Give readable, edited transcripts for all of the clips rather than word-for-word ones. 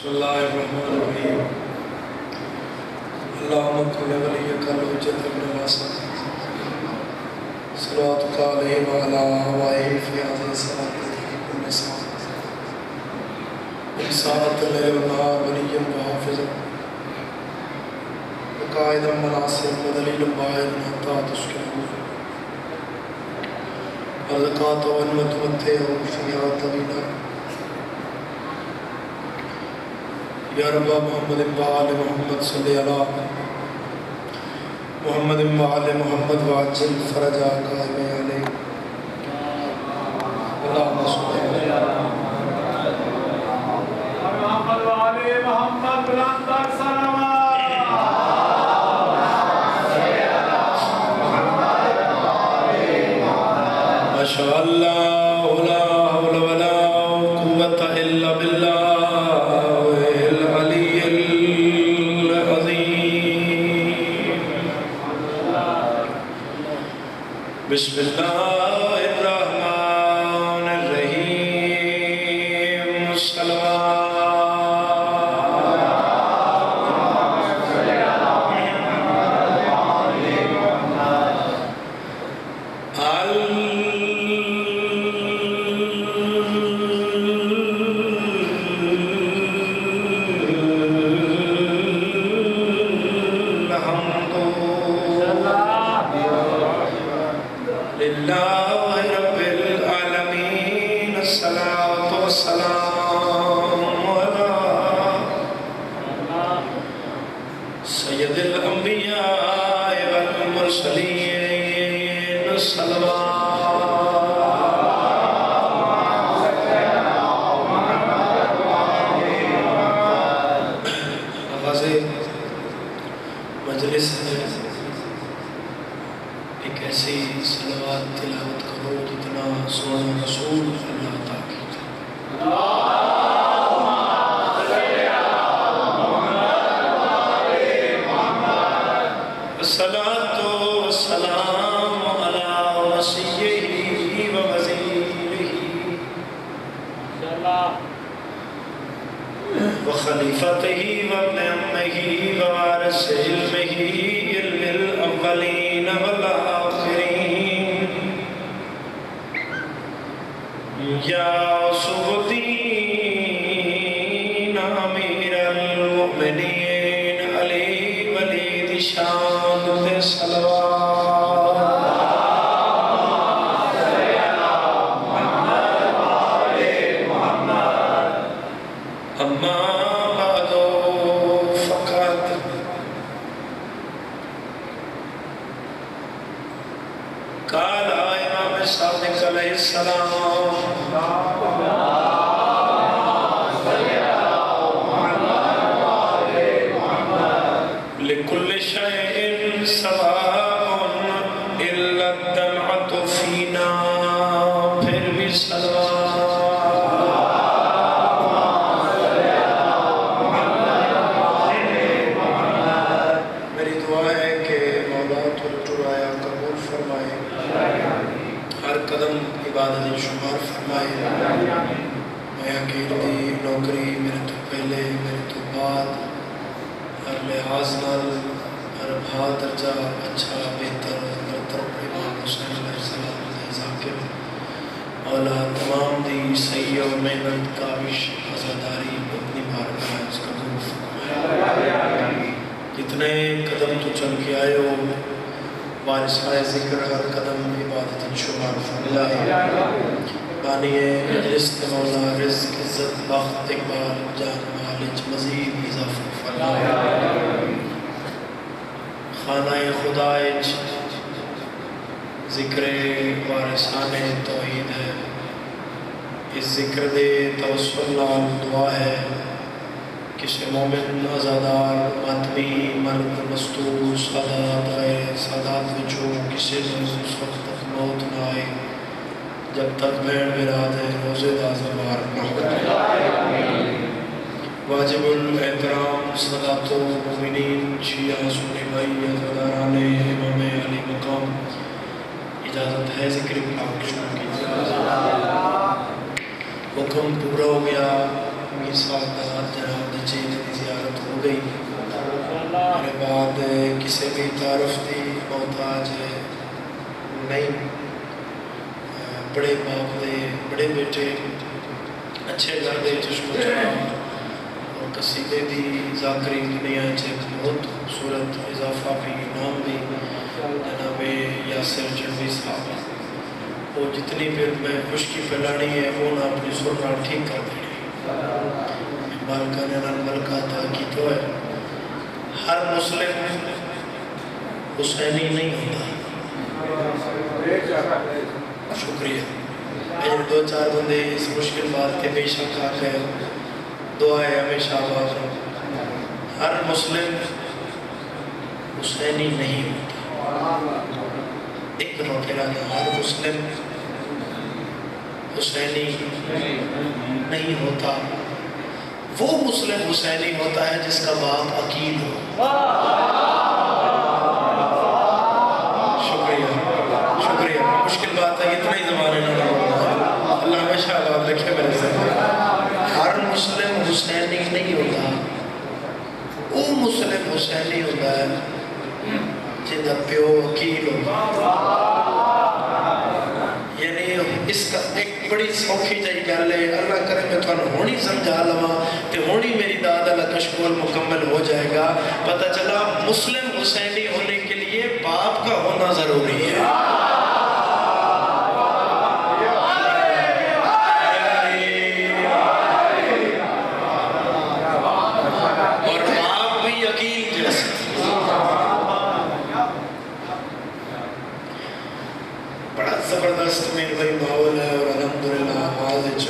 بسم اللہ الرحمن الرحیم اللہم کل ولیک الحجۃ ابن الحسن صلواتک علیہ وعلی آبائہ فی هذه الصلاة كل ساعة من ساعة الليل والنهار وليا وحافظا وقائدا وناصرا ودليلا باعدا حتى تسكنه ورزقات وتمتعه فيها طويلا یا رب محمد وآل محمد صلی اللہ محمد وآل محمد وعجل فرجا قائم علیہ اللہم صلی اللہ محمد وآل محمد بلند سلام ماشاء اللہ لا حول ولا قوة الا باللہ بسم اللہ الرحمن الرحیم سید الانبیاء والمرسلین آغاز مجلس ہے ایک ایسی صلوات تلاوت کرو جتنا سونا رسول اللہ عطا کیجئے الصلاة والسلام على وصيه ووزيره وخليفته وابن عمه ووارث علمه علم الأولين والآخرين يا سبطين أمير المؤمنين علي ولي شان اما بعد فقط قال امام صادق علیہ السلام لكل شيء سواء الا الدمعة فينا پھر بھی میری دعا ہے کہ مولا تو ٹرایا قبول فرمائے ہر قدم عبادت شمار فرمائے میں حقیقی نوکری میرے تو پہلے میرے تو بعد ہر لحاظ نال ہر بھا درجہ اچھا بہتر برتر امام حسین علیہ السلام علیہ ذاکر مولا تمام دی صحیح و محنت کاوش عزاداری اپنی بارگاہ اس کا قبول فرمائے جتنے قدم تو چل کے آئے ہو وارثائے ذکر ہر قدم عبادت شمار فرمائے بانی مجلس مولا رزق عزت بخت اقبال جان مالج مزید اضافہ فرمائے خانہ خدا ذکر وارثان توحید ہے اس ذکر دے توسل نال دعا ہے کسی مومن ازادار ماتمی مرد مستور سادات غیر سادات وچوں کسی دن اس وقت تک موت نہ آئے جب تک بین براد ہے روزے دازبار واجب الاحترام سادات و مومنین شیعہ سنی بھائی ازاداران امام علی مقام اجازت ہے ذکر پاک شروع کی حکم پورا ہو گیا میساق جناب گئی میرے بعد کسی بھی تعارف کی محتاج نہیں. بڑے باپ دے بڑے بیٹے اچھے گھر دے چشم چراغ اور قصیدے بھی ذاکری دنیا بہت خوبصورت اضافہ بھی نام بھی جناب یاسر جنوی صاحب. وہ جتنی پھر میں خشکی پھیلانی ہے وہ نہ اپنی سرنا ٹھیک کر دینی مالکہ نے ملکہ تھا کی تو ہے. ہر مسلم حسینی نہیں ہوتا. شکریہ. میرے دو چار بندے اس مشکل بات کے بے شک آ گئے. دعائیں ہمیشہ آباد ہو. ہر مسلم حسینی نہیں ہوتا. ایک روٹے لگا ہر مسلم حسینی نہیں ہوتا. وہ مسلم حسینی ہوتا ہے جس کا باپ عقیل ہو. شکریہ شکریہ. مشکل بات ہے اتنا ہی زمانے میں اللہ ہمیشہ آباد رکھے میرے سے. ہر مسلم حسینی نہیں ہوتا. وہ مسلم حسینی ہوتا ہے جہاں پیو عقیل ہوتا. یعنی اس کا ایک بڑی سوکھی جائی گل ہے. اللہ کرے میں تھانوں ہونی سمجھا لواں تے ہونی میری داد اللہ کا شکول مکمل ہو جائے گا. پتہ چلا مسلم حسینی ہونے کے لیے باپ کا ہونا ضروری ہے. اور باپ بھی یقین جیسے. بڑا زبردست میرے بھائی ماحول ہے اور الحمدللہ آواز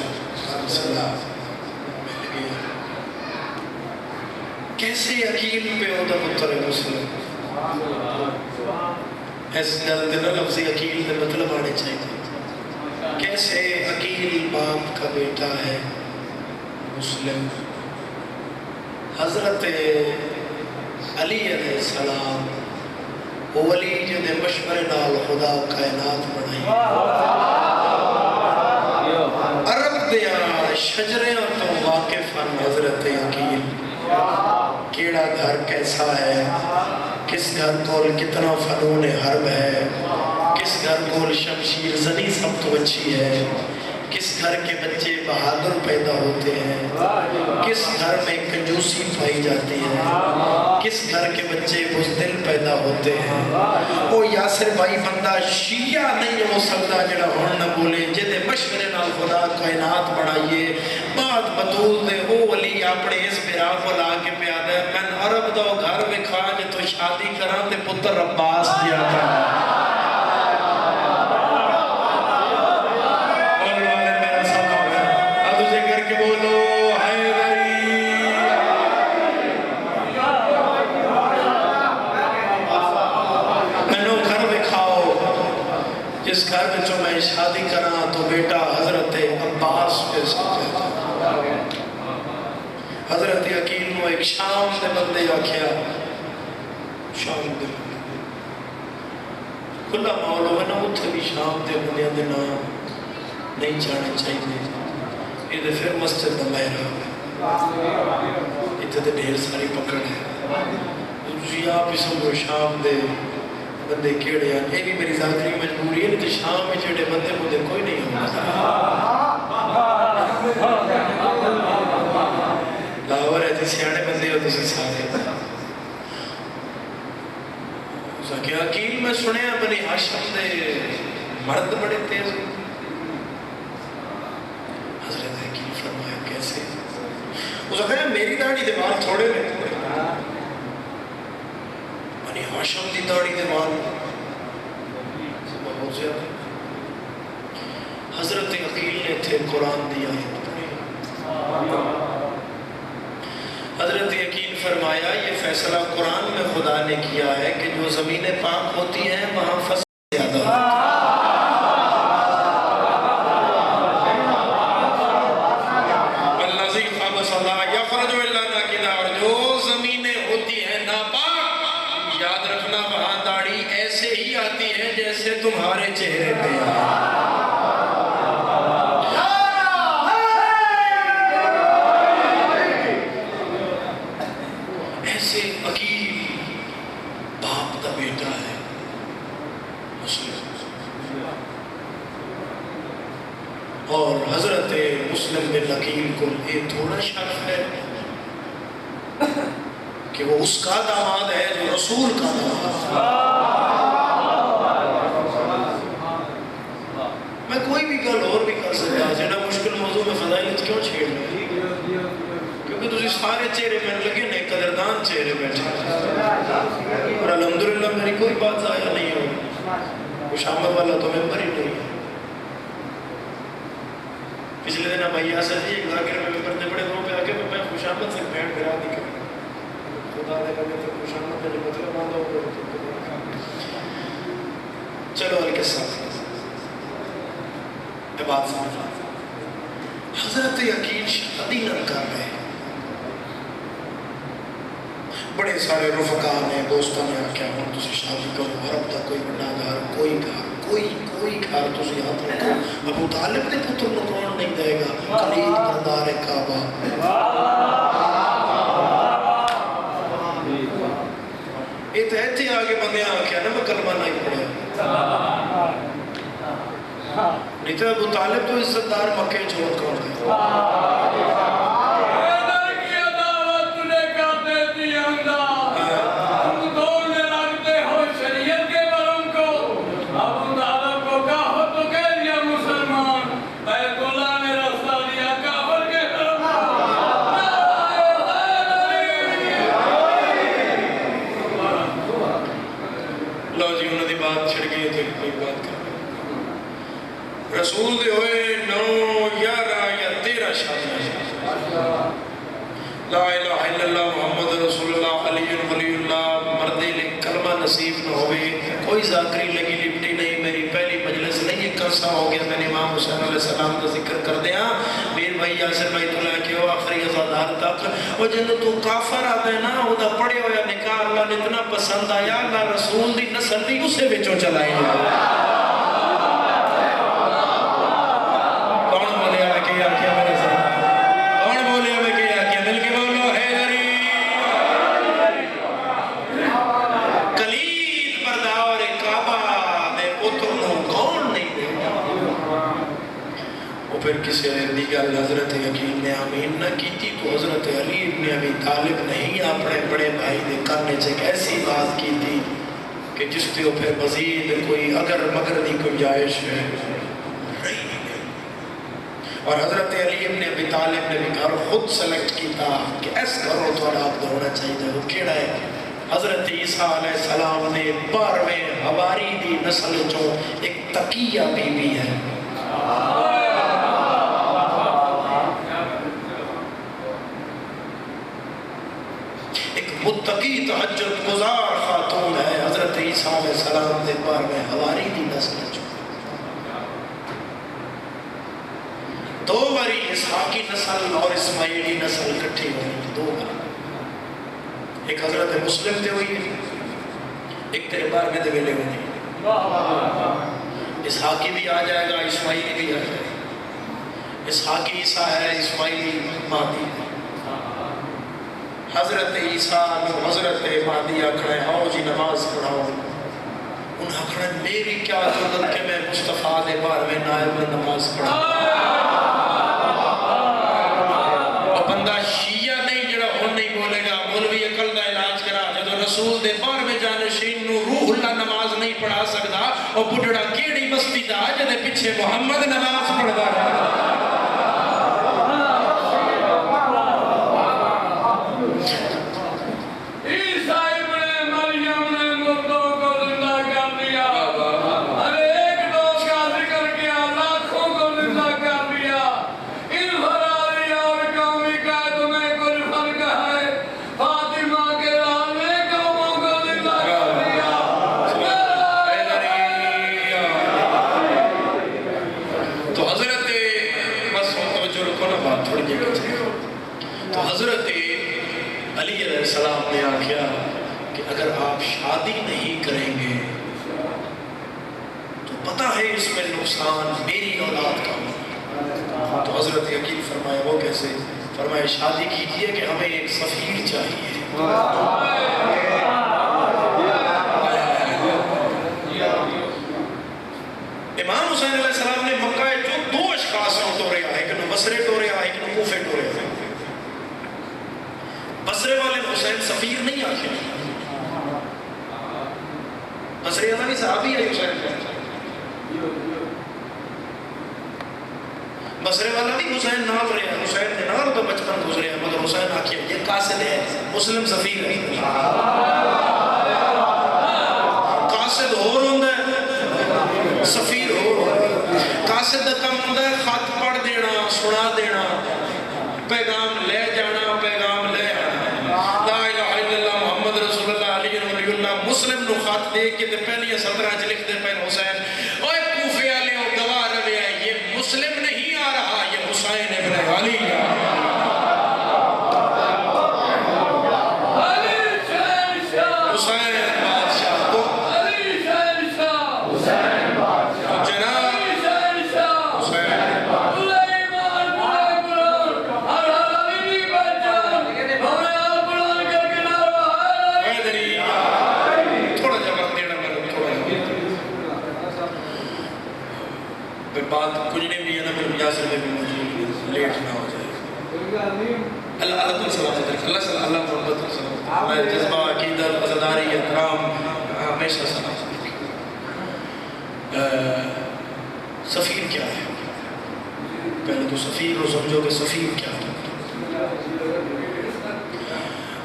صلاح مل گئی. کیسے عقیل پہ ہوتا پتر مسلم. اس گل دے نہ لفظی عقیل دے مطلب آنے چاہیے. کیسے عقیل باپ کا بیٹا ہے مسلم. حضرت علی علیہ السلام وہ ولی جنہیں مشورے نال خدا کائنات بنائی. عرب دیاں شجریاں تو واقف ہیں حضرت عقیل. کیڑا گھر کیسا ہے, کس گھر کول کتنا فنون حرب ہے, کس گھر کول شمشیر زنی سب تو اچھی ہے, کس گھر کے بچے بہادر پیدا ہوتے ہیں, کس گھر میں کنجوسی پائی جاتی ہے, کس گھر کے بچے بزدل پیدا ہوتے ہیں. وہ یاسر بھائی بندہ شیعہ نہیں ہو سکتا جڑا ہون نہ بولے جدے مشورے نال خدا کائنات بنائیے. بعد بطول دے او ولی اپنے اس برا کو لا کے پیادا ہے میں عرب دا گھر وکھا جے تو شادی کراں تے پتر عباس دیا تھا. جس گھر میں جو میں شادی کرا تو بیٹا حضرت عباس پہ سکتا. حضرت عقیل کو ایک شام دے بندے آکھیا. شام دے کھلا مولو ہے نا اتھے بھی شام دے بندیاں دے نام نہیں جانے چاہیے. یہ دے پھر مسجد دا محراب ہے. اتھے دے ڈھیر ساری پکڑ ہے. دوسری آپ ہی سمجھو شام دے بندے کیڑے ہیں. یہ بھی میری ذاکری مجبوری ہے تو شام میں جڑے بندے مجھے کوئی نہیں ہوتا. لاہور ہے تھی سیانے بندے ہو تسی سارے. کہ عقیل میں سنیا بنی ہاشم دے مرد بڑے تیز. حضرت عقیل فرمایا کیسے. اس نے کہا میری داڑھی دے بال تھوڑے نے, بنی ہاشم دی داڑھی دے بال بہت زیادہ. حضرت عقیل نے تھے قرآن دی آیت پڑھی. حضرت عقیل فرمایا یہ فیصلہ قرآن میں خدا نے کیا ہے کہ جو زمینیں پاک ہوتی ہیں وہاں فصل زیادہ ہوتی ہے. اور جو زمینیں ہوتی ہیں ناپاک یاد رکھنا وہاں داڑھی ایسے ہی آتی ہے جیسے تمہارے چہرے پہ ہے. مسلم اور حضرت مسلم بن عقیل کو یہ تھوڑا شک ہے کہ وہ اس کا داماد ہے جو رسول کا داماد ہے۔ میں کوئی بھی گل اور بھی کر سکتا جڑا مشکل موضوع میں فضائل کیوں چھیڑ رہے ہیں؟ کیونکہ تسی سارے چہرے میں لگے نہیں، قدردان چہرے بیٹھے اور الحمدللہ میری کوئی بات ضائع نہیں ہو، خوش آمد والا تو ممبر ہی نہیں ہے۔ پچھلے دن بھائی آسا جی ایک ذاکر میں ممبر نے بڑے دنوں پہ آکے میں خوش آمد سے بینڈ کرا دی کریں خدا دے لگے تو خوش آمد نے مطلب آدھا ہوگا چلو علی کے ساتھ میں بات سمجھا۔ حضرت عقیل شادی نہ کر رہے، بڑے سارے رفقا نے دوستوں نے آکیا ہوں تسی شادی کرو، عرب تک کوئی بڑا گھر کوئی گھر کوئی گھر تسی ہاتھ رکھو، ابو طالب نے پتر نو کون نہیں دے گا، کلید بردار کعبہ۔ یہ تو ایتھے آگے بندے آکیا نا میں کلمہ نہیں پڑھا، نہیں تو ابو طالب تو عزت دار مکے چھوڑ کر دے۔ رسول دے ہوئے 9 11 یا 13 شادی لا الہ الا اللہ محمد رسول اللہ علی ولی اللہ مردے لے کلمہ نصیب نہ ہوئے، کوئی ذاکری لگی لپٹی نہیں، میری پہلی مجلس نہیں، ایک عرصہ ہو گیا میں نے امام حسین علیہ السلام کا ذکر کر دیا، میر بھائی یاسر بھائی تو لے کے ہو آخری ازادار تک، وہ جن تو کافر آتے نا وہ دا پڑے ہویا نکاح اللہ نے اتنا پسند آیا، اللہ رسول دی نسل دی اسے بچوں چلائی ہے۔ پھر کسی دیگر حضرت عقیل نے آمین نہ کی تھی تو حضرت علی ابن ابی طالب نہیں اپنے بڑے بھائی نے کرنے سے ایک ایسی بات کی تھی کہ جس سے وہ پھر مزید کوئی اگر مگر دی گنجائش ہے نہیں، اور حضرت علی ابن ابی طالب نے بھی گھر خود سلیکٹ کیتا کہ ایس گھروں تھوڑا آپ کو ہونا چاہیے، وہ کیڑا ہے؟ حضرت عیسیٰ علیہ السلام نے 12ویں حواری دی نسل جو ایک تقیہ بی بی ہے، متقی تہجد گزار خاتون ہے، حضرت عیسیٰ علیہ السلام دے بار میں حواری دی نسل جو 2 باری اسحاقی نسل اور اسماعیلی نسل کٹھی ہوئی، 2 بار، ایک حضرت مسلم دے ہوئی ایک تیرے بار میں دے ویلے ہوئی، اسحاقی بھی آ جائے گا اسماعیلی بھی آ جائے گا، اسحاقی عیسیٰ ہے اسماعیلی مہدی، حضرت عیسیٰ حضرت مہدی آکھڑے آؤ جی نماز پڑھاؤ، ان آکھڑے میری کیا ضرورت کہ میں مصطفیٰ دے بار میں نائب میں نماز پڑھاؤں، اور بندہ شیعہ نہیں جڑا ہون نہیں بولے گا مولوی عقل دا علاج کرا جدو رسول دے بار میں جانشین نو روح اللہ نماز نہیں پڑھا سکتا، اور بڑھڑا کیڑی بستی دا جدے پیچھے محمد نماز پڑھا رہا تو حضرت علی علیہ السلام نے آکھیا کہ اگر آپ شادی نہیں کریں گے تو پتہ ہے اس میں نقصان میری اولاد کا ہوگا، تو حضرت عقیل فرمایا وہ کیسے؟ فرمایا شادی کیجئے کہ ہمیں ایک سفیر چاہیے، امام حسین علیہ السلام نے مکہ جو 2 اشخاص ہیں ٹورے آئے، ایک نو بصرے ٹورے آئے، ایک نو کوفے ٹورے آئے۔ بصرے والے حسین سفیر نہیں آخر، بصرے والا بھی صحابی ہے حسین، بصرے والا بھی حسین نال رہا ہے، حسین نے نال تو بچپن گزرے ہیں، مگر حسین آخیا یہ قاصد ہے، مسلم سفیر ہے۔ قاصد ہو رہا ہے، سفیر ہو رہا ہے۔ قاصد کا کام ہوتا ہے خط پڑھ دینا، سنا دینا، پیغام لے جانا، پیغام لے آنا، لا الہ الا اللہ محمد رسول اللہ علیہ ولی اللہ۔ مسلم نو خط دے کے پہلی سطرہ چ لکھ دے پہلے حسین، اوے کوفے والے ہو گواہ رہے ہیں، یہ مسلم نہیں آ رہا، یہ حسین ابن علی ہے۔ بات کچھ نہیں بھی ہے نا، پھر یاسر میں بھی موجود لیٹ نہ ہو جائے۔ اللہ اللہ تم سلامت رکھے، اللہ صلی اللہ محمد رسول اللہ، جذبہ عقیدہ عزاداری احترام ہمیشہ سلامت رکھے۔ سفیر کیا ہے؟ پہلے تو سفیر ہو سمجھو کہ سفیر کیا ہے۔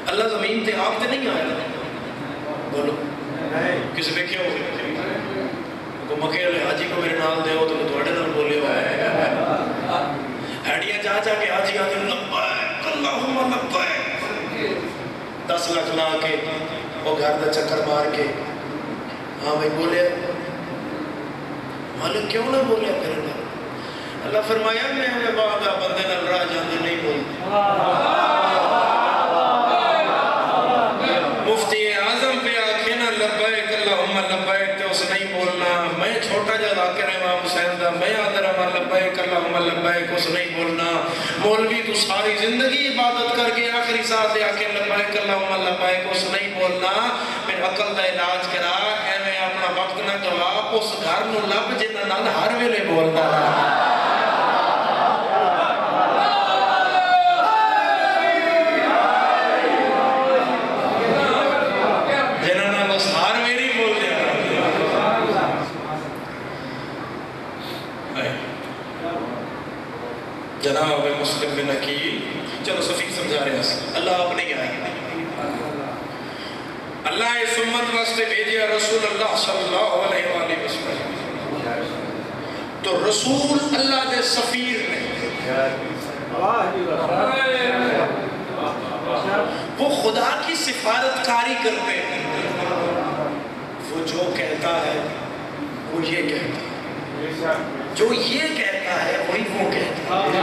اللہ زمین تے آپ تے نہیں آیا، بولو کسی پہ کیا ہو گیا؟ مکیل حاجی کو میرے نال دے ہو تو تھوڑے نال بولے ہو ہیڈیاں جا جا کے حاجی آتے لبیک اللہم لبیک 10 لاکھ لا کے وہ گھر دا چکر مار کے ہاں بھائی بولے مالک کیوں نہ بولے پھر اللہ فرمایا میں بعد بندے نال راہ جاندے نہیں بولتے۔ مفتی اعظم پہ آکھے نا لبیک اللہم لبیک تو اس نہیں بولنا، میں چھوٹا جا ذاکر امام حسین دا میں آدھر امام لبیک اللہم لبیک اس نہیں بولنا۔ مولوی تو ساری زندگی عبادت کر کے آخری ساتھ دے آکے لبیک اللہم لبیک اس نہیں بولنا۔ پھر عقل دا علاج کرا، اے میں اپنا وقت نہ گوا، اس گھر نو لب جنہ نال ہر ویلے بولتا رہا۔ جناب مسلم بن عقیل، چلو سفیر سمجھا رہے ہیں، اللہ آپ نہیں آئے، اللہ اس امت واسطے بھیجیا رسول اللہ صلی اللہ علیہ وآلہ وسلم، تو رسول اللہ دے سفیر نے، وہ خدا کی سفارت کاری کرتے ہیں، وہ جو کہتا ہے وہ یہ کہتا ہے، جو یہ کہتا ہے وہی وہ کہتا ہے،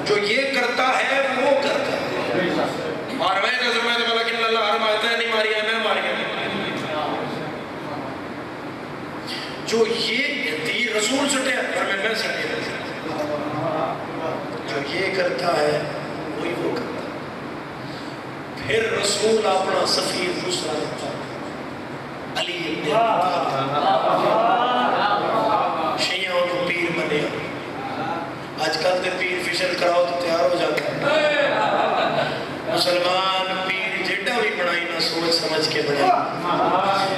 جو یہ کرتا ہے وہ کرتا ہے۔ اور میں نظر میں تو لیکن اللہ حرم آتا ہے نہیں ماری ہے میں ماری ہے، جو یہ تیر رسول سٹے اور میں سٹے، جو یہ کرتا ہے وہی وہ کرتا ہے۔ پھر رسول اپنا سفیر دوسرا رکھتا ہے، علی ابن شیعہ انہوں پیر بنے، آج کل دے پیر فشل کراؤ تو تیار ہو جاتا ہے۔ مسلمان پیر جیڈا بھی بنائی نہ سوچ سمجھ کے بنائی،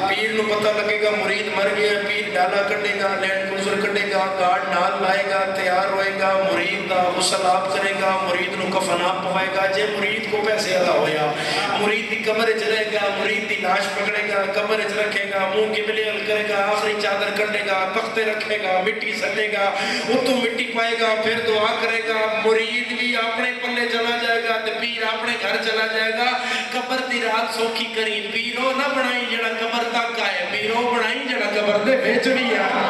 پیر نو پتہ لگے گا مرید مر گیا، پیر ڈالا کٹے گا، لینڈ کروزر کٹے گا، گارڈ نال لائے گا، تیار ہوئے گا، مرید دا غسل آپ کرے گا، مرید نو کفن آپ پوائے گا، جے مرید کو پیسے ادا ہویا، مرید دی قبر اچ رہے گا، مرید دی لاش پکڑے گا، قبر اچ رکھے گا، منہ قبلے ال کرے گا، آخری چادر کٹے گا، تختے رکھے گا، مٹی سٹے گا، اتوں مٹی پائے گا، پھر دعا کرے گا، مرید بھی اپنے پلے چلا جائے گا، تے پیر اپنے گھر چلا جائے گا۔ قبر دی رات سوکھی کری، پیرو نہ بنائی جڑا قبر تک آئے، پیرو بنائی جڑا قبر دے بیچ بھی آئے،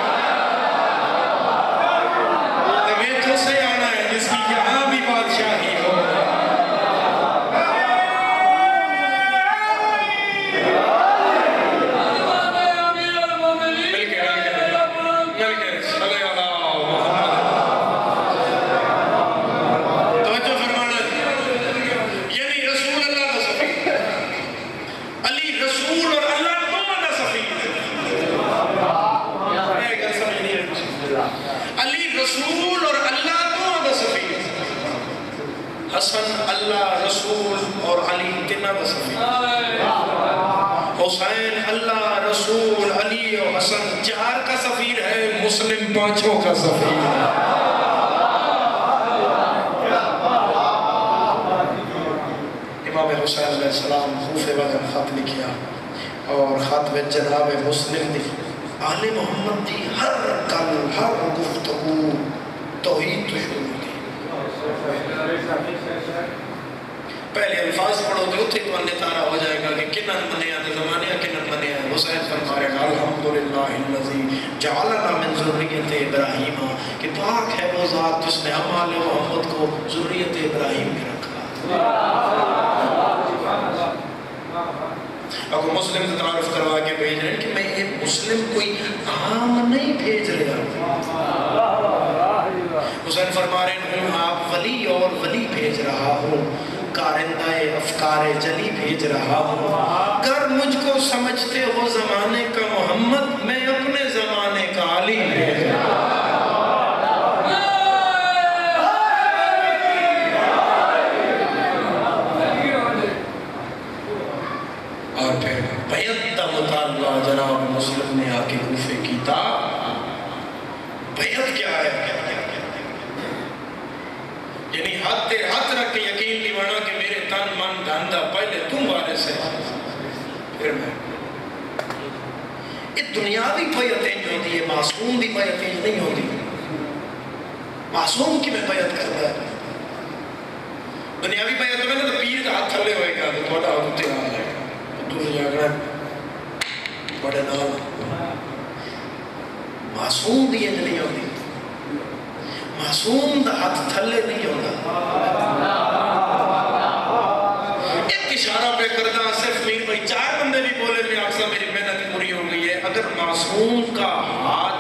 تے بیچو سے آنا ہے جس کی یہاں بھی بادشاہی ہو۔ حسن اللہ رسول اور علی تینہ دا سفیر، حسین اللہ رسول علی اور حسن چار کا سفیر ہے، مسلم پانچوں کا سفیر ہے۔ امام حسین علیہ السلام خوف وغیر خط لکھیا اور خط میں جناب مسلم دی آل محمد دی ہر کل ہر گفتگو توحید تو شروع کی۔ پہلے الفاظ پڑھو تو اتھے تو نتارہ ہو جائے گا کہ کنن منیا دے زمانے کنن منیا۔ حسین فرما رہے ہیں الحمدللہ الذی جعلنا من ذریت ابراہیم، کہ پاک ہے وہ ذات جس نے ہم آل محمد کو ذریت ابراہیم میں رکھا۔ اگر مسلم سے تعارف کروا کے بھیج رہے ہیں کہ میں ایک مسلم کوئی عام نہیں بھیج رہا ہوں۔ حسین فرما رہے ہیں آپ ولی اور ولی بھیج رہا ہوں، کارندہ افکار جلی بھیج رہا ہوں۔ گر مجھ کو سمجھتے ہو زمانے کا محمد، میں اپنے زمانے کا علی بھیج رہا ہوں۔ اور پھر بیعت دا مطالبہ جناب مسلم نے آ کے کوفے کیتا۔ بیعت کیا ہے؟ یعنی ہاتھ رکھ کے یقین دیوانا کہ میرے تن من دھندہ پہلے تم وارث ہے پھر میں۔ یہ دنیاوی بیعتیں جو ہوتی ہے، معصوم بھی بیعتیں نہیں ہوتی۔ معصوم کی میں بیعت کرتا ہے، دنیاوی بیعت میں تو پیر کا ہاتھ تھلے ہوئے گا تو تھوڑا ہوتے آ جائے گا دور جاگنا بڑے نال۔ معصوم دی انج نہیں ہوتی، معصوم دا ہاتھ تھلے نہیں ہوتا۔ ایک اشارہ پہ کردہ صرف میر بھائی چار بندے بھی بولے میں آقصہ میری محنت پوری ہو گئی ہے۔ اگر معصوم کا ہاتھ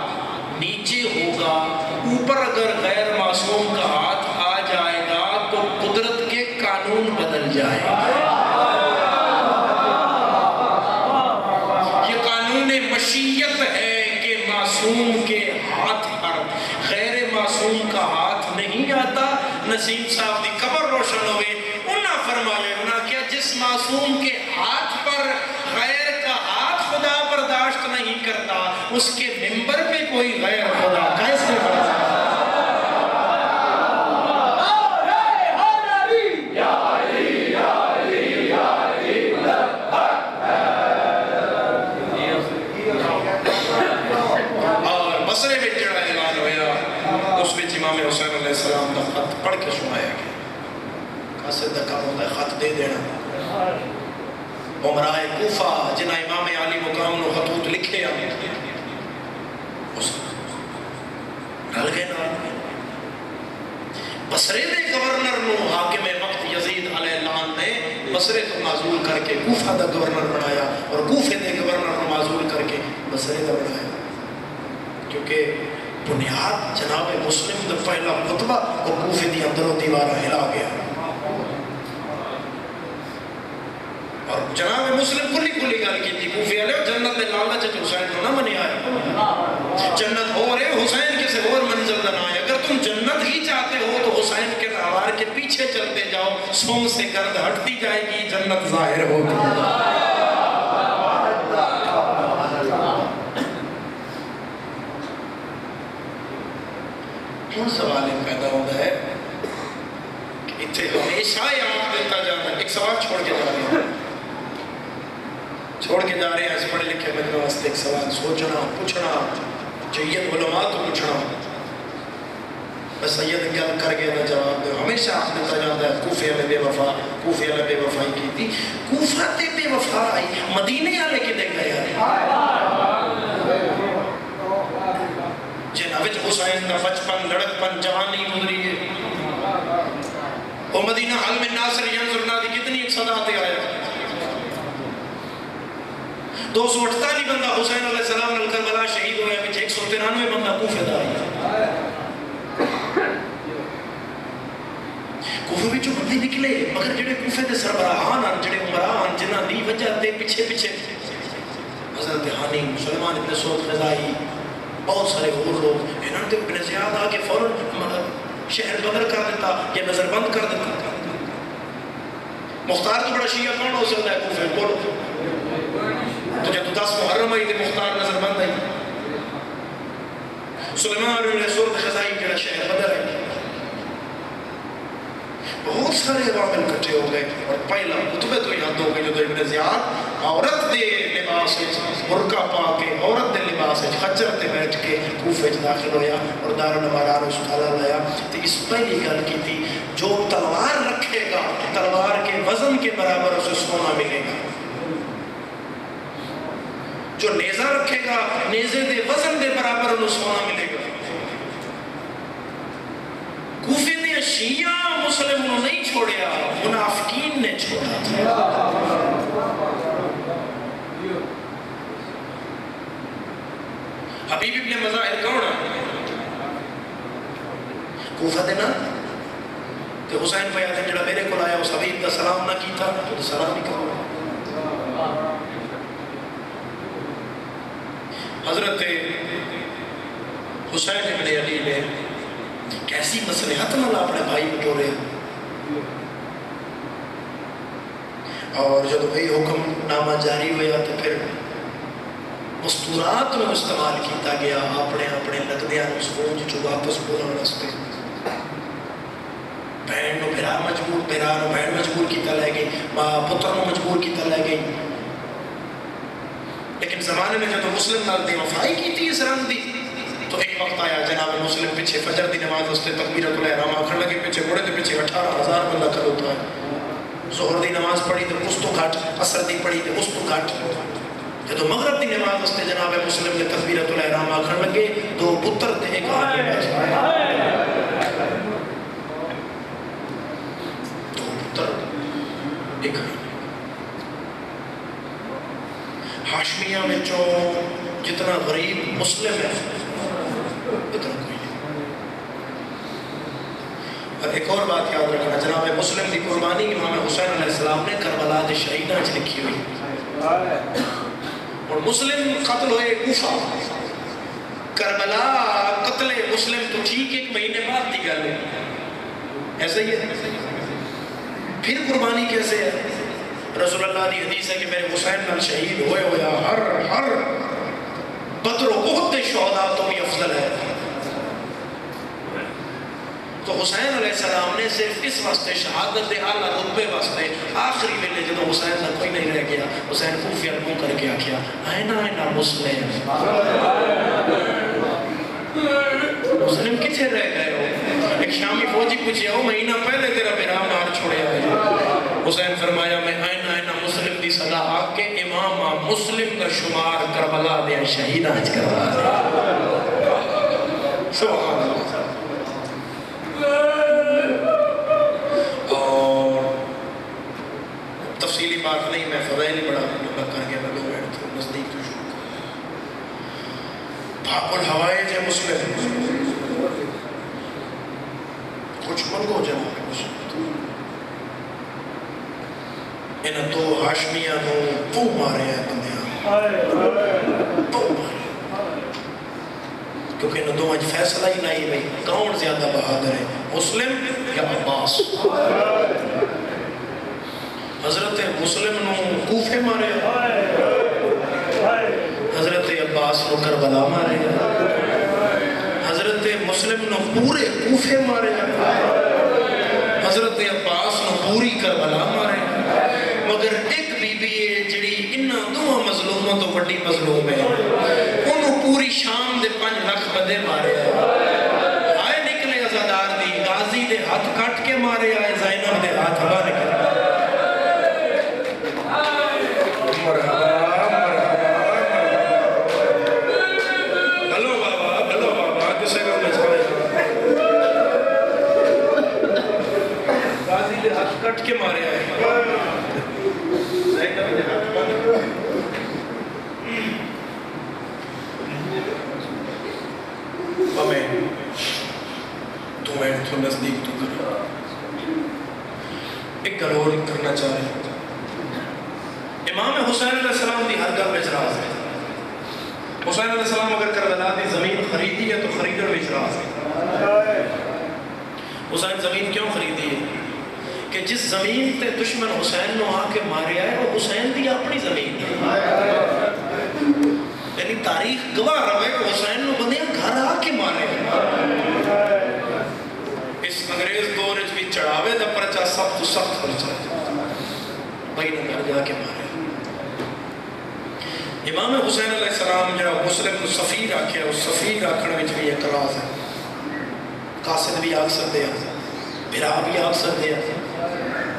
نیچے ہوگا، اوپر اگر غیر معصوم کا ہاتھ آ جائے گا تو قدرت کے قانون بدل جائے گا۔ یہ قانون مشیت ہے کہ معصوم کے ہاتھ پر غیر معصوم کا ہاتھ نہیں آتا۔ نسیم صاحب دی قبر روشن ہوئے، انہاں فرمایا انہاں کیا جس معصوم کے ہاتھ پر غیر کا ہاتھ خدا برداشت نہیں کرتا، اس کے ممبر پہ کوئی غیر خدا کیسے برداشت؟ امام حسین علیہ السلام کا خط پڑھ کے سنایا گیا۔ قاصد کا کام ہوتا ہے خط دے دینا۔ عمراء کوفہ جنہاں امام علی مقام نے خطوط لکھے ہیں اس ڈال گئے نا۔ بصرے دے گورنر نو حاکم وقت یزید علیہ السلام نے بصرے تو معزول کر کے کوفہ دا گورنر بنایا، اور کوفے دے گورنر کو معزول کر کے بصرے دا بنایا، کیونکہ بنیاد جناب مسلم دا پہلا خطبہ اور کوفے دی اندر و دیوارہ ہلا گیا۔ اور جناب مسلم کلی گل کی تھی کوفے والے جنت دے لالچ وچ حسین کو نہ منیا ہے، جنت ہو رہے حسین کسی اور منزل دا نہ ہے۔ اگر تم جنت ہی چاہتے ہو تو حسین کے راہوار کے پیچھے چلتے جاؤ، سوم سے گرد ہٹتی جائے گی، جنت ظاہر ہوگی۔ کیوں سوال پیدا ہوتا ہے کہ اتنے ہمیشہ یاد دیتا جاتا ہے۔ ایک سوال چھوڑ کے جا رہے ہیں اس پڑھے لکھے بندوں واسطے ایک سوال سوچنا پوچھنا جید علماء تو پوچھنا۔ بس سید گل کر گیا تھا جواب دے، ہمیشہ آپ دیتا جاتا ہے کوفے والے بے وفا، کوفے والے بے وفائی کی تھی، کوفہ تے بے وفا آئی، مدینے والے کے دیکھ گئے جنہاں وچ حسین دا بچپن لڑکپن جوانی گزری ہے۔ وہ مدینہ حل میں ناصر ینظرنا دی کتنی ایک صدا تے آیا، 248 بندہ حسین علیہ السلام نل کربلا شہید ہوئے، وچ 193 بندہ کوفے دا آیا۔ کوفے وچوں بندے نکلے، مگر جڑے کوفے دے سربراہان ہیں، جڑے عمران جنہاں دی وجہ تے پیچھے حضرت ہانی، سلیمان ابن سعود خزائی، بہت سارے اور لوگ، انہوں نے ابن زیاد آگے فوراً شہر بدر کر دیتا یا نظر بند کر دیتا۔ مختار تو بڑا شیعہ کون ہو سکتا ہے کوفے بولو تو جب 10 محرم آئی تو مختار نظر بند آئی سلیمان بن سرد خزائی جڑا شہر بدر ہے بہت سارے عوامل کٹھے ہو گئے اور پہلا خطبے تو یاد ہو گئے جو ابن زیاد عورت دے لباس برقع پا کے عورت دے لباس خچر تے بیٹھ کے کوفے داخل ہویا اور دارالمدار اس تعالیٰ لایا تو اس پہلی گل کی تھی جو تلوار رکھے گا تلوار کے وزن کے برابر اسے سونا ملے گا جو نیزہ رکھے گا نیزے دے وزن دے برابر انہوں سونا ملے گا کوفے دے شیعہ مسلم انہوں نہیں چھوڑیا منافقین نے چھوڑا تھا حبیب ابن مظاہر کون ہے کوفہ دینا کہ حسین فیاض جڑا میرے کو آیا اس حبیب کا سلام نہ کی تھا تو سلام نہیں کہا حضرت حسین ابن علی نے کیسی مصلحت نہ اپنے بھائی بٹورے اور جب وہی حکم نامہ جاری ہویا تو پھر مستورات میں استعمال کیتا گیا اپنے اپنے لگدیاں اس فوج جو واپس بولن واسطے بہن نو بھرا نو بہن مجبور کیتا لے گئی ماں پتر نو مجبور کیتا لے گئی لیکن زمانے میں جب مسلم نال دی وفائی کی تھی اس رنگ دی تو ایک وقت آیا جناب مسلم پیچھے فجر دی نماز اس تے تکبیرۃ الاحرام آکھن لگے پیچھے گھوڑے دے پیچھے 18,000 بندہ کھڑوتا ہے ظہر دی نماز پڑھی تو اس تو گھٹ عصر دی پڑھی تو اس تو گھٹ جب مغرب دی نماز اس تے جناب مسلم نے تکبیرۃ الاحرام آکھن لگے دو پتر تے ایک آگے بیٹھ دو پتر ایک ہاشمیہ میں جو جتنا غریب مسلم ہے اتنا کوئی نہیں اور ایک اور بات یاد رکھنا جناب مسلم کی قربانی امام حسین علیہ السلام نے کربلا دے شہیداں وچ لکھی ہوئی اور مسلم قتل ہوئے کوفہ کربلا قتل مسلم تو ٹھیک 1 مہینے بعد دی گل ہے ایسا ہی ہے پھر قربانی کیسے ہے رسول اللہ دی حدیث ہے کہ میرے حسین نال شہید ہوئے ہویا ہر بدر و احد دے شہداء تو بھی افضل ہے تو حسین علیہ السلام نے صرف اس واسطے شہادت دے اعلیٰ رتبے واسطے آخری ویلے جب حسین نال کوئی نہیں رہ گیا حسین کوفیہ منہ کر کے آکھیا اینا مسلم مسلم کتھے رہ گئے ہو ایک شامی فوجی پوچھے ہو مہینہ پہلے تیرا میرا مار چھوڑیا ہے حسین فرمایا میں اینا مسلم دی صدا آکے امام مسلم کا شمار کربلا دیا شہید آج کربلا دیا سبحان اللہ اور تفصیلی بات نہیں میں فضائل بڑا لمبا کر گیا میں بیٹھ تو نزدیک تو شروع بھاپ الحوائج ہے مسلم کچھ منگو جناب مسلم انہاں تو ہاشمیہ نو تو مارے ہیں بندیاں تو مارے کیونکہ انہاں دو آج فیصلہ ہی نہیں بھئی کون زیادہ بہادر ہے مسلم یا عباس حضرت مسلم نو کوفے مارے حضرت عباس نو کربلا مارے حضرت مسلم نو پورے کوفے مارے حضرت عباس نو پوری کربلا مارے مگر ایک بی بی ہے جڑی انہاں دو مظلوموں تو بڑی مظلوم ہے انہوں پوری شام دے 5 لاکھ بندے مارے آئے نکلے ازادار دی غازی دے ہاتھ کٹ کے مارے آئے زینب دے ہاتھ ہوا نکلے مرحبا بھلو بابا کسے کا مجھائے غازی دے ہاتھ کٹ کے مارے آئے زینب دے ہاتھ بند ہمیں تو نزدیک تو کرنا ایک گلور کرنا چاہ رہے ہیں امام حسین علیہ السلام دی ہر گل میں اعتراض ہے حسین علیہ السلام اگر کربلا دی زمین خریدی ہے تو خریدر میں اعتراض ہے حسین زمین کیوں خریدی ہے کہ جس زمین تے دشمن حسین نو آ کے ماریا ہے وہ حسین دی اپنی زمین ہے، یعنی تاریخ گواہ رہے کہ حسین نو بندے گھر آ کے مارے اس انگریز دور بھی چڑھاوے دا پرچا سب تو سخت پرچا بھائی نے گھر جا کے مارے امام حسین علیہ السلام جڑا مسلم کو سفیر آکھیا اس سفیر آکھنے وچ بھی اعتراض ہے، قاصد بھی آکھ سکتے ہیں، بھرا بھی آکھ سکتے ہیں،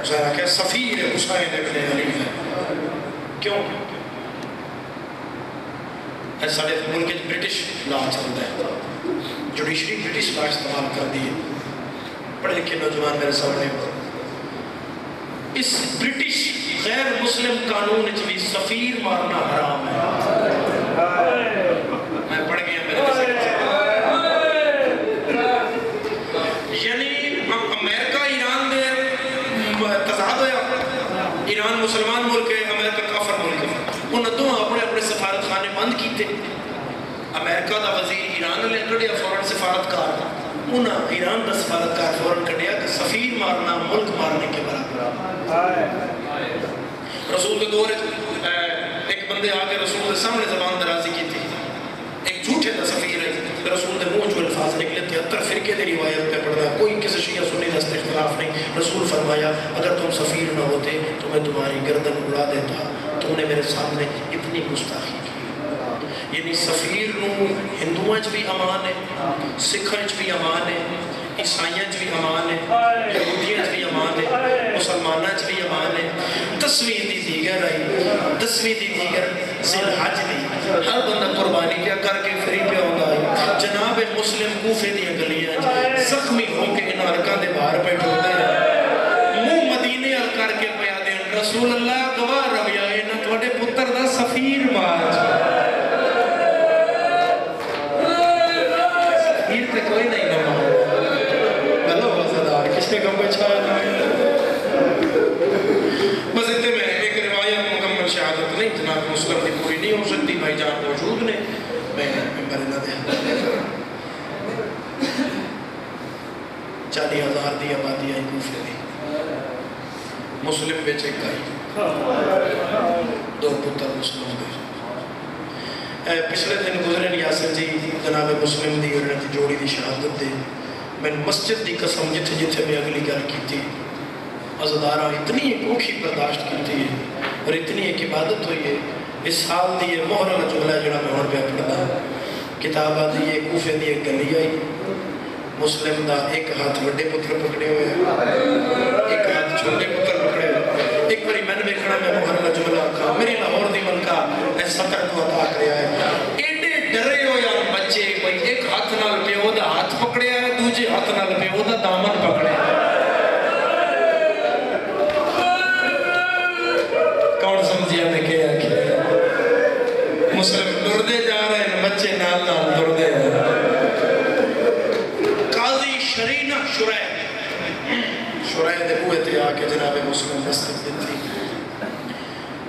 حسین آکھیا سفیر حسین ابن علی ہے، کیوں؟ ہے سارے ملک برٹش لا چلتا ہے، جوڈیشری برٹش لا استعمال کر دیئے، پڑھے لکھے نوجوان میرے سامنے ہو، اس برٹش غیر مسلم قانون بھی سفیر مارنا حرام ہے، میں پڑھ گیا میرے یعنی امریکہ ایران دے تضاد ہویا، ایران مسلمان ملک ہے، امریکہ کافر ملک ہے، انہوں دو اپنے اپنے سفارت خانے بند کیتے، امریکہ دا وزیر ایران لے کڑیا فوراں سفارتکار، انہوں ایران دا سفارتکار فوراں کڑیا کہ سفیر مارنا ملک مارنے کے برابر۔ رسول کے دور ایک بندے آگے رسول کے سامنے زبان درازی کی تھی، ایک جھوٹے دا سفیر ہے، رسول کے منہ جو الفاظ نکلے تھے 73 فرقے دی روایت پہ پڑھا، کوئی کسی شیعہ سنی دست اختلاف نہیں، رسول فرمایا اگر تم سفیر نہ ہوتے تو میں تمہاری گردن اڑا دیتا، تم نے میرے سامنے اتنی گستاخی کی۔ یعنی سفیر نو ہندوانچ بھی امان ہے، سکھانچ بھی امان ہے، عیسائیانچ بھی امان ہے، یہودیانچ بھی امان ہے، مسلمانانچ بھی امان ہے، 10ویں دی دیگر آئی، 10ویں دی دیگر ذی الحج دی، ہر بندہ قربانی کیا کر کے فری پہ ہوگا آئی، جناب مسلم کوفے دیا گلیاں زخمی ہو کے ان عرقہ دے باہر بیٹھ ہوتے ہیں، منہ مدینے کر کے پیا دیں، رسول اللہ گواہ رویا ہے نہ تھوڑے پتر دا سفیر مار سفیر تے کوئی نہیں نہ بلو وزدار کس نے کم بچھایا بس اتنے میں ایک روایت مکمل شہادت نہیں، جناب مسلم کی پوری نہیں ہو سکتی، بھائی جان موجود نے، میں ممبر نہ دے 40,000 دی آبادی آئی کوفے دی، مسلم بیچ ایک آئی، 2 پتر مسلم دے۔ پچھلے دن گزرے نیاسر جی جناب مسلم دی اور انہوں جوڑی دی شہادت دے، میں مسجد دی قسم جتھے جتھے میں اگلی گل کی تھی، عزدارہ اتنی ایک اوکھی برداشت کی تھی اور اتنی ایک عبادت ہوئی ہے، اس سال دی یہ محرم جملہ جڑا میں اور پہ پڑھتا کتابہ دی یہ کوفے دی ایک گلی آئی، مسلم دا ایک ہاتھ بڑے پتر پکڑے ہوئے ایک ہاتھ چھوٹے پتر پکڑے ہوئے، ایک بڑی میں نے کھڑا میں محرم جملہ کھا میری لاہور دی ملکہ میں سطر کو عطا کریا ہے، ایڈے ڈرے ہو یا بچے کوئی ایک ہاتھ نال پیو دا ہاتھ پکڑے ہے، دوجے ہاتھ نال پیو دا دامن پکڑے ہے، کون سمجھیا میں کیا کیا مسلم دردے جا رہے ہیں بچے نال نال دردے ہیں۔ قاضی شرینہ شرائع دے بوئے تھے آکے جناب مسلم دستک دیتی،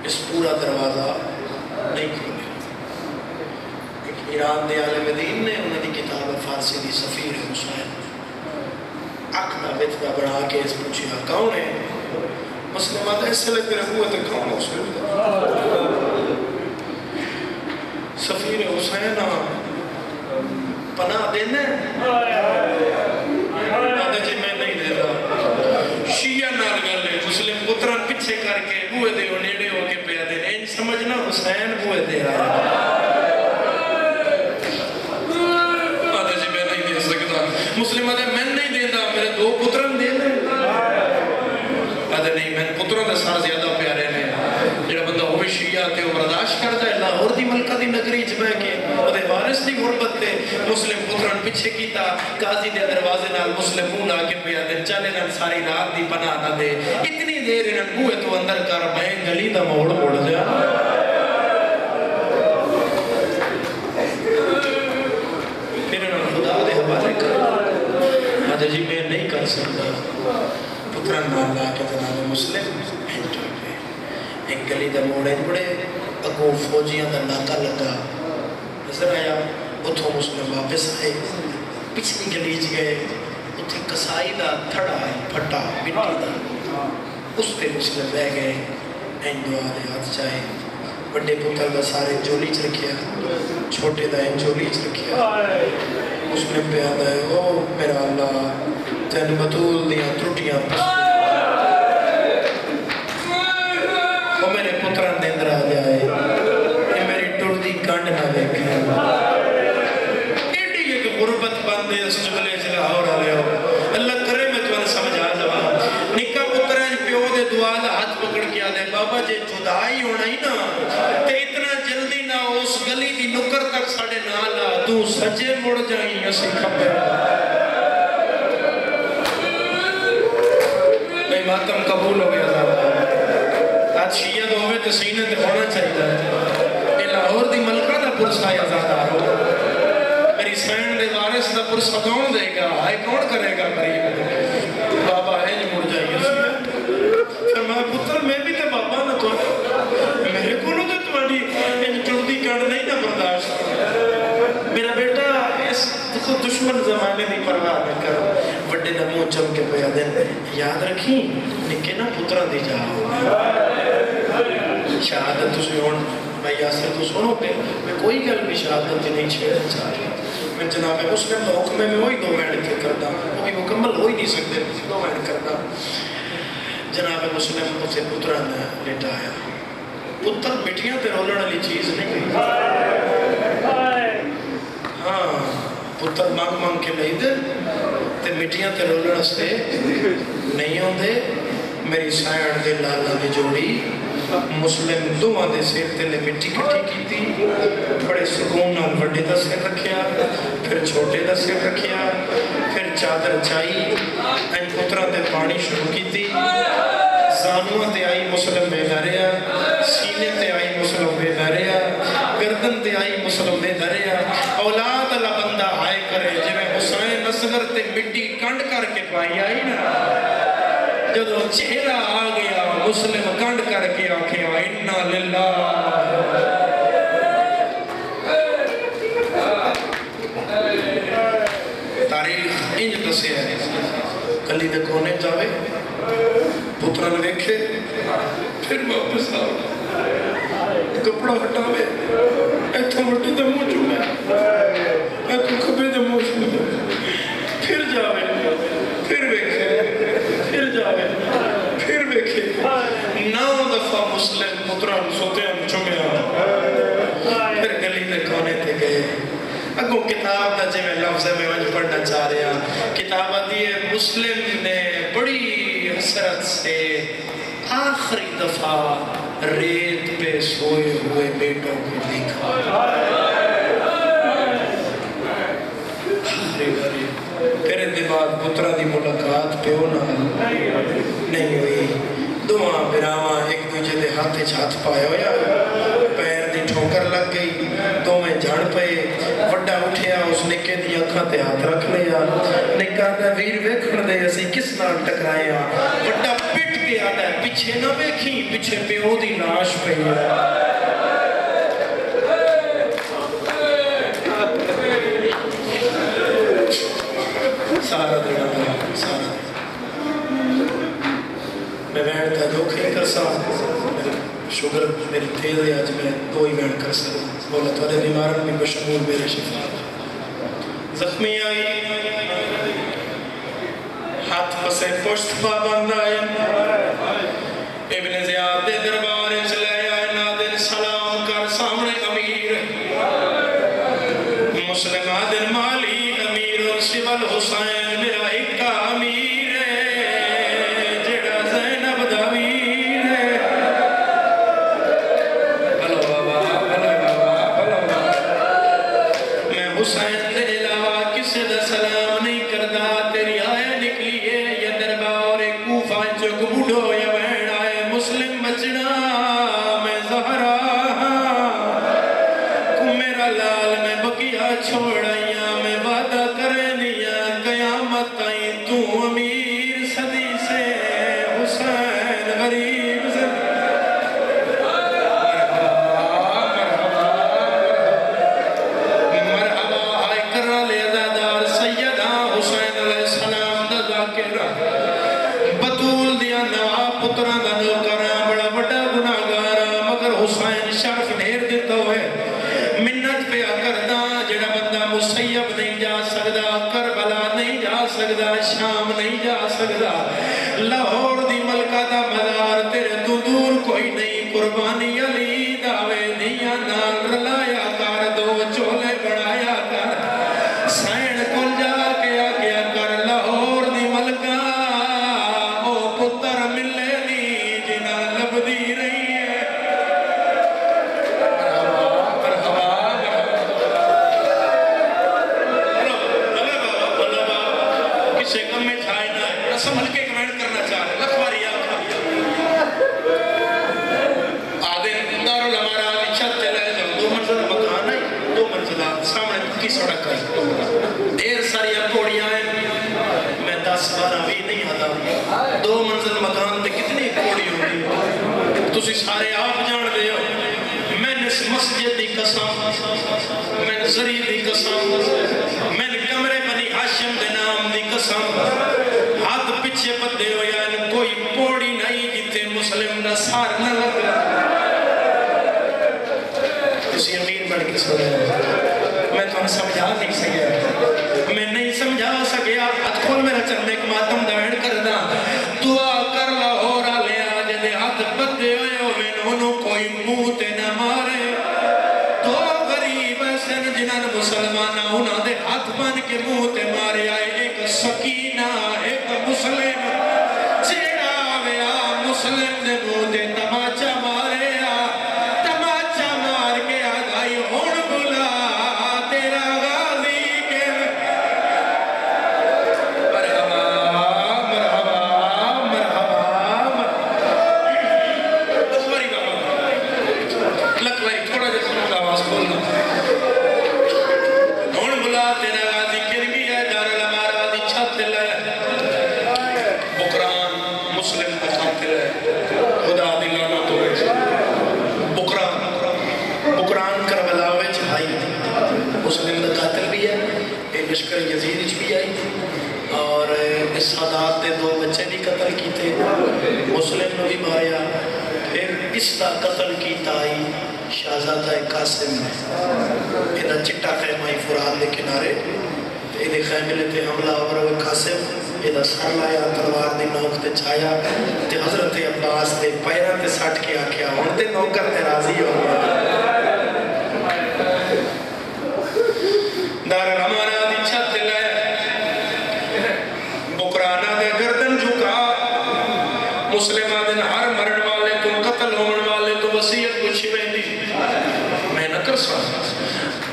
اس پورا دروازہ نہیں کھولے، ایران دے عالم دین نے انہوں نے کتاب فارسی دی سفیر حسین اکھنا وطبہ بڑھا کے اس پوچھیا کون ہے؟ مسلمات ایسے لگ میرے ہوئے تھے کون حسین؟ سفیر حسین پناہ دینے آدھے جی میں نہیں دے رہا شیعہ نال گلے مسلم پتران پچھے کر کے ہوئے دے ہو نیڑے ہو کے پیا دینے ان سمجھنا حسین ہوئے دے رہا آدھے جی میں نہیں دے سکتا مسلم آدھے میں نہیں دے دا میرے 2 پتران دے دے آدھے نہیں میں پتران دے سار زیادہ پیارے نے جڑا بندہ ہوئے شیعہ تے وہ برداشت کرتا ہے لاہور دی ملکہ دی نگری جبہ کے ادھے وارث دی غربت تے مسلم پتران پچھے کیتا قاضی دے دروازے نال مسلم مون آکے پیا دے چلے نال ساری رات دی پناہ نہ دے اتنی دیر انہاں بوئے تو اندر کر میں گلی دا موڑ موڑ جا پھر انہاں خدا دے حوالے کر آدھے جی میں نہیں کر سکتا پتران نال لا کے جناب مسلم ایک گلی دا موڑے بڑے اگو فوجیاں دا ناکہ لگا نظر آیا اتھو مسلم واپس آئے پچھلی گلیج گئے اتھے کسائی دا تھڑا ہے پھٹا مٹی دا اس پہ مسلم بہ گئے این دعا دے ہاتھ چاہے بڑے پتر دا سارے جولی چ رکھیا چھوٹے دا این جولی چ رکھیا مسلم پہ آدھا ہے او میرا اللہ تین بطول دیاں ترٹیاں او میرے پتران دے اندر آ جائے یہ میری ٹر دی کانڈ نہ دیکھے ایڈی ایک غربت بندے اس جبلے چلا ہو رہا لے ہو اللہ کرے میں تو سمجھ آ جاؤں نکا پتران پیو دے دعا دا ہاتھ پکڑ کے آدھے بابا جے جدائی ہونا ہی نا تے اتنا جلدی نہ اس گلی دی نکر تک ساڑے نالا تو سجے مڑ جائیں اسی خبر میں ماتم قبول ہو گیا تھا آج شیعہ دو ہوئے تو سینے تے ہونا چاہیے یہ لاہور دی ملکہ دا پرسا یا زیادہ ہو میری سین دے وارث دا پرسا کون دے گا آئے کون کرے گا قریب بابا ہے جو مڑ جائیے فرمایا پتر میں بھی تے بابا نہ تو میرے کو نہ تو تمہاری ان ٹردی کارڈ نہیں نہ برداشت میرا بیٹا اس دشمن زمانے دی پرواہ نہ کر بڑے نمو چم کے پیا دن یاد رکھی نکے نا پترہ دی جاؤ شہادت تجھے ہون میں یاسر تو سنو پہ میں کوئی گل بھی شہادت نہیں چھیڑنا چاہ رہا میں جناب مسلم تو حکمے میں وہی دو وینڈ کے کرتا ہوں وہ بھی مکمل ہو ہی نہیں سکتے دو وینڈ کرتا جناب مسلم اسے پترہ نے لیٹا آیا پتر مٹیاں تے رولن علی چیز نہیں گئی ہاں پتر مانگ مانگ کے لئی دے تے مٹیاں تے رولن اسے نہیں ہوں دے میری سائن دے لالا دی جوڑی مسلم دعا دے سیر تے لے مٹی کٹی کی تھی بڑے سکون نال بڑے دا سیر رکھیا پھر چھوٹے دا سیر رکھیا پھر چادر چائی این پترہ تے پانی شروع کی تھی زانوہ تے آئی مسلم بے دھریا سینے تے آئی مسلم بے دھریا گردن تے آئی مسلم بے دھریا اولاد اللہ بندہ آئے کرے جویں حسین اصغر تے مٹی کنڈ کر کے پائی آئی نا جدو چہرہ آ گیا مسلم کنڈ کر کے آکھے اِنَّا لِلَّهِ تاریخ انج دسے ہے کلی دے کونے جاوے پترن ویکھے پھر واپس آوے کپڑا ہٹاوے ایتھا مٹی دے منہ چومے ایتھا کھبے دے منہ چومے پھر جاوے پھر ویکھے پھر جاوے پھر ویکھے 9 دفعہ مسلم پتران سوتے ہم چومے پھر گلی دے کونے تے گئے اگو کتاب دا جے میں لفظ میں وجہ پڑھنا چاہ رہے ہیں کتاب دیئے مسلم نے بڑی حسرت سے آخری دفعہ ریت پہ سوئے ہوئے بیٹوں کو دیکھا آخری باری پھر اندباد پترہ دی ملاقات پہ ہونا نہیں ہوئی دعا براواں ایک دوجہ دے ہاتھے چھات پائے ہویا پیر دی ٹھوکر لگ گئی تو میں جھڑ پے وڈا اٹھیا اس نکے دی اکھاں تے ہاتھ رکھ لیا نکا دا ویر ویکھن دے اسی کس نال ٹکرائے وڈا پٹ کے آتا ہے پیچھے نہ ویکھی پیچھے پیو دی لاش پئی سارا دینا سارا میں وینڈ تھا جو کھیں کر سا شگر میری تیل ہے آج میں 2 ہی وینڈ کر سا بولا تو آدھے بیمارن میں بشمول میرے شفا زخمی آئی ہاتھ پسے پشت پابند آئے ابن زیاد دے دربار چلے آئے نادر سلام کر سامنے امیر مسلم آدر مالی امیر اور سوال حسین میرا ایک امیر ہے جڑا زینب دامیر ہے بلو بابا بلو بابا بلو بابا میں حسین دے علاوہ کسی دا سلام نہیں کردا تیری آئے نکلی ہے یہ دربار کوفہ چک بڑھو یا بہن آئے مسلم بچنا میں زہرا کو میرا لال میں بقیہ چھوڑائیاں میں وعدہ کرے دیا قیامت آئی تو امیر صدی سے حسین غریب سے مرحبا آئے کرا لے دادار سیدہ حسین علیہ السلام دا ذاکرہ بطول دیا نواز بندہ مسیب نہیں جا سکتا، کربلا نہیں جا سکتا، شام نہیں جا سکتا، لاہور دی ملکہ دا مزار تیرے تو دور کوئی نہیں، قربانی علی داوے دیا نال رلایا کر، دو چولے بڑھایا کر، سین کل جا کے آگیا کر، لاہور دی ملکہ او پتر ملے دی جنہ لب دی رہی ہے۔ کسے کم میں چھائے نہ ہے، رسم ہلکے کمنٹ کرنا چاہ رہے، لکھواری آنکھا آدھے دارالعمارہ دی چھت تے لے جاؤ، 2 منزل مکان ہے، 2 منزلہ سامنے پکی سڑک ہے، دیر ساری پوڑیاں ہیں، میں 10-12 بھی نہیں آتا، 2 منزل مکان تے کتنی پوڑی ہوگی، تسی سارے آپ جان دے ہو، میں نے اس مسجد دی قسم، میں نے زری دی قسم، میں نے کمرے بنی ہاشم دے نام دی قسم، ہاتھ پچھے بدے ہو یا کوئی پوڑی نہیں جتے مسلم دا سار نہ لگا، کسی امین بڑھ کے سو رہے ہیں، میں تو سمجھا نہیں سکیا، میں نہیں سمجھا سکیا، ادخل میرا چندے ایک ماتم دائن کردہ، دعا کر لاہورا لے آجے دے ہاتھ بدے ہوئے انہوں کوئی موت نہ مارے، دو غریب ایسے جنہاں مسلمانہ انہاں دے ہاتھ بن کے موت مارے آئے، ایک سکینہ ایک مسلم چیڑا ویا مسلم دے موت تماچا مارے آ، تماچا مار کے آگائی ہون بلا تیرا غازی کے مرحبا مرحبا مرحبا لکھواری بابا لکھواری تھوڑا جیسے مجھے آواز کھولنا ہون بلا تیرا غازی کر گیا دارالعمارہ دی چھت لے بکران مسلم کو خاطر ہے خدا دلانا تو ہے بکران کربلا میں چھائی مسلم دا قاتل بھی ہے ایک لشکر یزید بھی آئی اور اس سادات دے 2 بچے بھی قتل کیتے مسلم نے بھی ماریا، پھر اس دا قتل کیتا آئی شہزادہ قاسم نے یہ چٹا خیمہ فرات دے کنارے یہ خیمے لیتے حملہ اور قاسم یہ سر لایا تلوار دی نوک تے چھایا تے حضرت عباس دے پیرہ تے سٹ کے آکھیا ہون تے نوکر تے راضی ہو گیا دارالعمارہ دی چھت لے بکرانہ دے گردن جھکا مسلمہ دن ہر مرن والے تو قتل ہون والے تو وسیعت کچھ بیندی میں نہ کر سکتا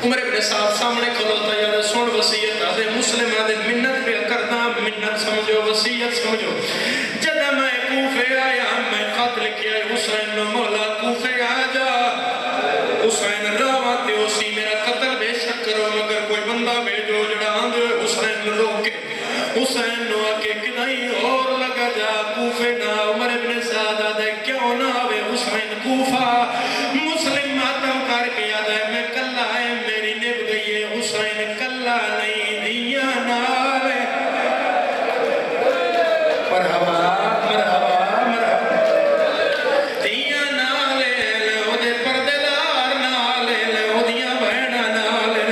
عمر ابن سعد سامنے کھلوتا یاد سن وسیعت آدھے مسلمہ دن منت پہ کردہ منت سمجھو وسیعت سمجھو جدہ میں کوفے آیا میں قتل کیا حسین مولا کوفے آجا حسین راواتے اسی میرا قتل بے شک کرو مگر کوئی بندہ بھیجو جڑان دے حسین روکے حسین نو آکے کنائی اور لگا جا کوفے نہ عمر ابن سعد آدھے کیوں نہ آوے حسین کوفہ مسلم ماتم کر کے آدھے میں کلہ ہے میری نب گئی ہے حسین کلہ نہیں دیا نالے مرحبا مرحبا مرحبا دیا نالے لے دے پردیدار نالے لے دیا بہنہ نالے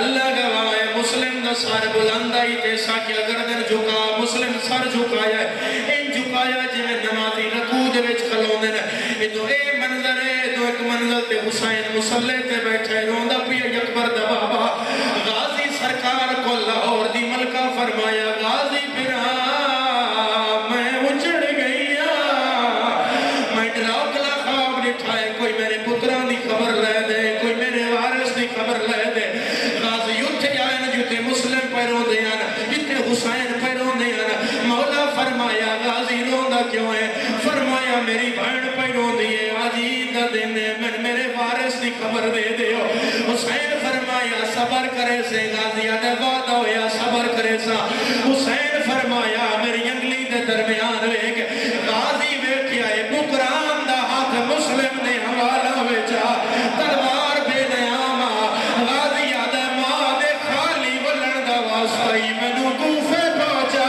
اللہ گواہ مسلم دا سار بلندائی تے ساکیا گردن جھکا مسلم سر جھکایا ہے ان جھکایا جی میں نمازی رکود ویچ کھلونے نے تو اے منظر ہے تو ایک منظر تے حسین مسلح تے بیٹھے روندہ پیا یکبر دبابا غازی سرکار کو لاہور دی ملکہ فرمایا غازی پھرا میں اچڑ گئی میں ڈراؤ کلا خواب نٹھائے کوئی میرے پتران دی خبر لے دے کوئی میرے وارث دی خبر لے دے غازی اٹھے آئے نا جتے مسلم پیروں دے آنا جتے حسین پیروں دے آنا مولا فرمایا غازی روندہ کیوں ہے فرمایا میری بھائن پیروں دیئے عجیب دا دینے میں میرے وارث دی خبر دے دے ہو حسین فرمایا صبر کرے سے غازی آدھے وعدہ ہویا صبر کرے سا حسین فرمایا میری انگلی دے درمیان ایک غازی بیٹھیا ہے بکران دا ہاتھ مسلم نے حوالہ بیچا تلوار بے نیاما غازی آدھے ماں دے خالی ولن دا واسطائی منو کوفے پہنچا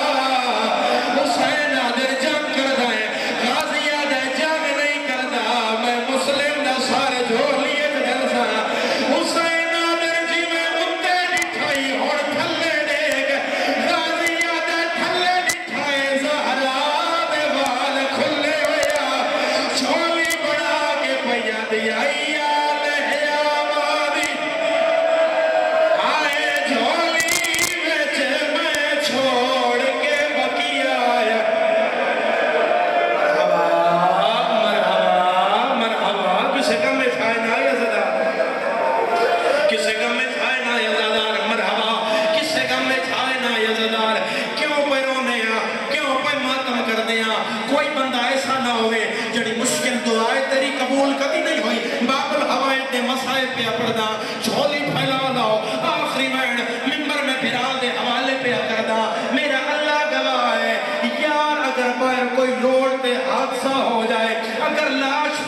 حسین آدھے جنگ کردہ ہے غازی آدھے جنگ نہیں کردہ میں مسلم دا سارے جھولیت جلسا حسین آدھے جی میں متے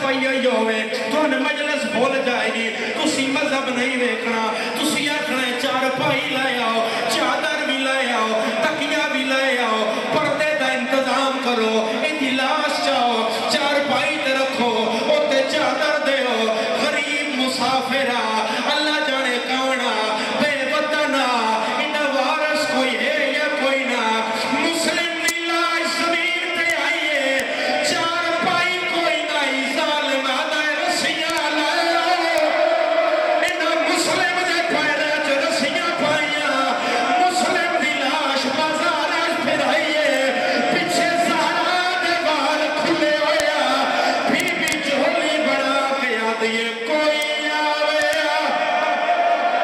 پائی ہوئی ہوئے تو ان مجلس بھول جائے گی تسی مذہب نہیں دیکھنا تسی آکھنا ہے چار پائی لائے آؤ چادر بھی لائے آؤ تکیہ بھی لائے آؤ پردے دا انتظام کرو ایدھی لاش جاؤ چار پائی تے رکھو اوتے چادر دے ہو غریب مسافرہ اللہ جانے کانا بے وطنہ انہا وارث کوئی ہے یا کوئی نہ مسلم دی لاش زمین تے آئیے چار پائی کوئی نہ ظالم آدھائے رسیاں لائے انہا مسلم دے پیرے جو رسیاں پائیاں مسلم دی لاش بازار آج پھر آئیے پیچھے سارا دے بال کھلے ہویا بھی جھولی بڑا کے آدھئے کوئی آویا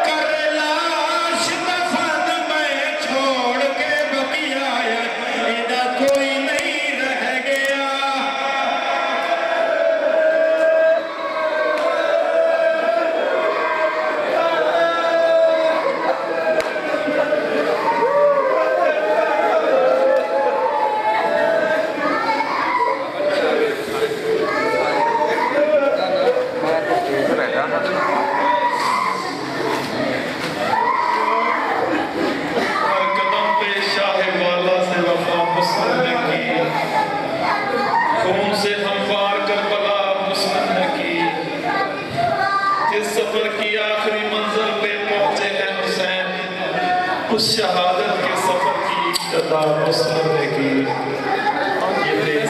کر لاش دفن میں چھوڑ کے بقیہ ایدہ کوئی نہیں رہ گیا ہر قدم پہ شاہ والا سے وفا مسلم نے کی خون سے ہموار کربلا مسلم نے کی جس سفر کی آخری منزل پہ پہنچے ہیں حسین اس شہادت کے سفر کی ابتدا مسلم نے کی